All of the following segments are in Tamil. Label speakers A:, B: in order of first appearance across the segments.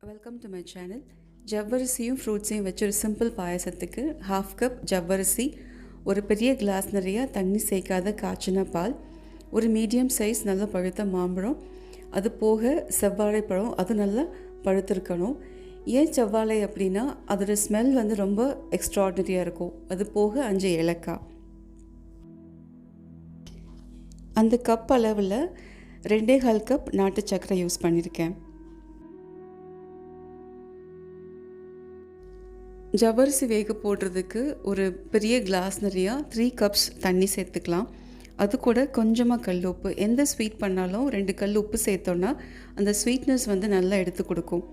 A: Welcome to my channel. ஜவ்வரிசியும் ஃப்ரூட்ஸையும் வச்சு ஒரு சிம்பிள் பாயசத்துக்கு 1/2 கப் ஜவ்வரிசி, ஒரு பெரிய கிளாஸ் நிறையா தண்ணி சேர்க்காத காய்ச்சின பால், ஒரு மீடியம் சைஸ் நல்ல பழுத்த மாம்பழம், அது போக செவ்வாழை பழம், அது நல்லா பழுத்திருக்கணும். ஏன் செவ்வாழை அப்படின்னா அதோட ஸ்மெல் வந்து ரொம்ப எக்ஸ்ட்ராடினரியாக இருக்கும். அது போக 5 ஏலக்காய். அந்த கப் அளவில் 2.25 கப் நாட்டு சர்க்கரை யூஸ் பண்ணியிருக்கேன். ஜவ்வரிசி வேக போடுறதுக்கு ஒரு பெரிய கிளாஸ் நிறையா 3 கப்ஸ் தண்ணி சேர்த்துக்கலாம். அது கூட கொஞ்சமாக கல் உப்பு. எந்த ஸ்வீட் பண்ணாலும் 2 கல் உப்பு சேர்த்தோன்னா அந்த ஸ்வீட்னஸ் வந்து நல்லா எடுத்து கொடுக்கும்.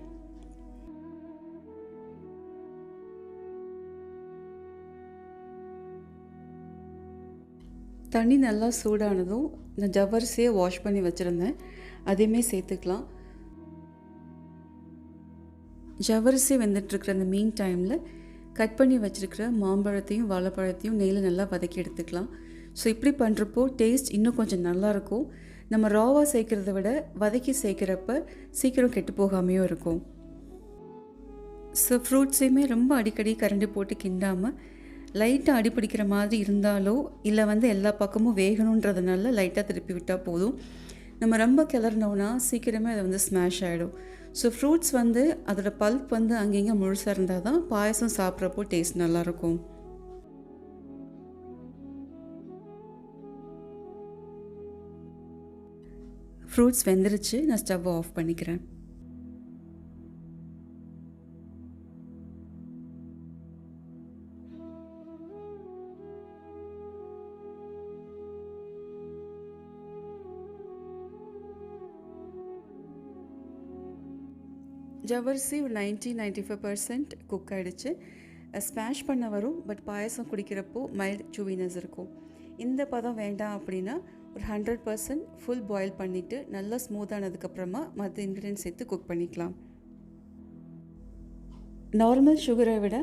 A: தண்ணி நல்லா சூடானதும் இந்த ஜவ்வரிசியை வாஷ் பண்ணி வச்சுருந்தேன், அதையுமே சேர்த்துக்கலாம். ஜவ்வரிசி வெந்துட்டுருக்கிற அந்த மீன் டைமில் கட் பண்ணி வச்சுருக்கிற மாம்பழத்தையும் வாழைப்பழத்தையும் நெய்யில் நல்லா வதக்கி எடுத்துக்கலாம். ஸோ இப்படி பண்ணுறப்போ டேஸ்ட் இன்னும் கொஞ்சம் நல்லாயிருக்கும். நம்ம ராவாக சேர்க்குறத விட வதக்கி சேர்க்குறப்ப சீக்கிரம் கெட்டு போகாமையும் இருக்கும். ஸோ ஃப்ரூட்ஸையுமே ரொம்ப அடிக்கடி கரண்டி போட்டு கிண்டாமல் லைட்டாக அடிப்பிடிக்கிற மாதிரி இருந்தாலோ இல்லை வந்து எல்லா பக்கமும் வேகணுன்றதுனால லைட்டாக திருப்பி விட்டால் போதும். நம்ம ரொம்ப கிளறினோன்னா சீக்கிரமே அதை வந்து ஸ்மாஷ் ஆகிடும். ஸோ ஃப்ரூட்ஸ் வந்து அதோட பல்ப் வந்து அங்கங்கே முழுசாக இருந்தால் தான் பாயசம் சாப்பிட்றப்போ டேஸ்ட் நல்லாயிருக்கும். ஃப்ரூட்ஸ் வெந்துருச்சு, நான் ஸ்டவ் ஆஃப் பண்ணிக்கிறேன். ஜவ்வரிசி ஒரு 90-95% குக் ஆகிடுச்சு. ஸ்மாஷ் பண்ண வரும், பட் பாயசம் குடிக்கிறப்போ மைல்ட் சூவினஸ் இருக்கும். இந்த பதம் வேண்டாம் அப்படின்னா ஒரு 100% ஃபுல் பாயில் பண்ணிவிட்டு நல்லா ஸ்மூத்தானதுக்கப்புறமா மற்ற இன்க்ரீடியன்ஸ் சேர்த்து குக் பண்ணிக்கலாம். நார்மல் சுகரை விட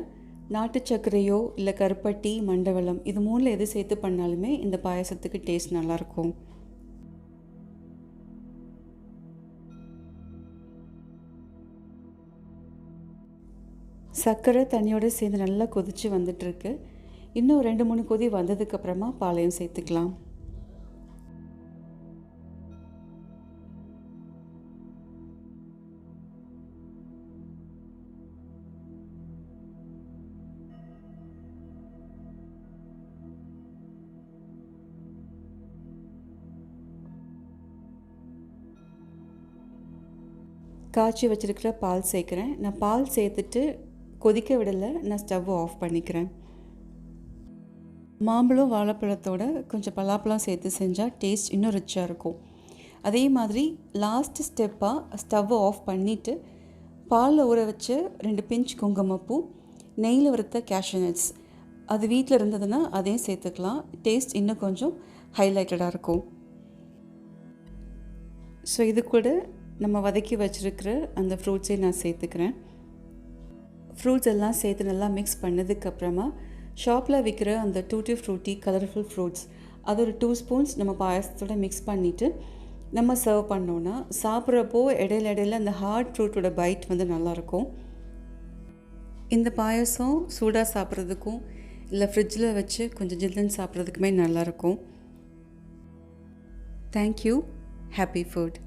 A: நாட்டு சர்க்கரையோ இல்லை கருப்பட்டி, மண்டவெல்லம், இது 3ல் எது சேர்த்து பண்ணாலுமே இந்த பாயசத்துக்கு டேஸ்ட் நல்லாயிருக்கும். சர்க்கரை தண்ணியோடு சேர்ந்து நல்லா கொதித்து வந்துட்டுருக்கு. இன்னும் 2-3 கொதி வந்ததுக்கப்புறமா பாலையும் சேர்த்துக்கலாம். காய்ச்சி வச்சுருக்கிற பால் சேர்க்குறேன். நான் பால் சேர்த்துட்டு கொதிக்க விடலை, நான் ஸ்டவ் ஆஃப் பண்ணிக்கிறேன். மாம்பழம் வாழைப்பழத்தோட கொஞ்சம் பலாப்பழம் சேர்த்து செஞ்சால் டேஸ்ட் இன்னும் ரிச்சாக இருக்கும். அதே மாதிரி லாஸ்ட் ஸ்டெப்பாக ஸ்டவ் ஆஃப் பண்ணிவிட்டு பாலில் ஊற வச்சு 2 பிஞ்ச் குங்குமப்பூ, நெய்யில் வறுத்த கேஷ்யூ நட்ஸ், அது வீட்டில் இருந்ததுன்னா அதையும் சேர்த்துக்கலாம். டேஸ்ட் இன்னும் கொஞ்சம் ஹைலைட்டடாக இருக்கும். ஸோ இது கூட நம்ம வதக்கி வச்சுருக்கிற அந்த ஃப்ரூட்ஸை நான் சேர்த்துக்கிறேன். ஃப்ரூட்ஸ் எல்லாம் சேர்த்து நல்லா மிக்ஸ் பண்ணதுக்கப்புறமா ஷாப்பில் விற்கிற அந்த டூட்டி ஃப்ரூட்டி கலர்ஃபுல் ஃப்ரூட்ஸ், அது ஒரு 2 ஸ்பூன்ஸ் நம்ம பாயசத்தோடு மிக்ஸ் பண்ணிவிட்டு நம்ம சர்வ் பண்ணோன்னா சாப்பிட்றப்போ இடையில அந்த ஹார்ட் ஃப்ரூட்டோட பைட் வந்து நல்லாயிருக்கும். இந்த பாயசம் சூடாக சாப்பிட்றதுக்கும் இல்லை ஃப்ரிட்ஜில் வச்சு கொஞ்சம் ஜில்லுன்னு சாப்பிட்றதுக்குமே நல்லாயிருக்கும். தேங்க்யூ. Happy food.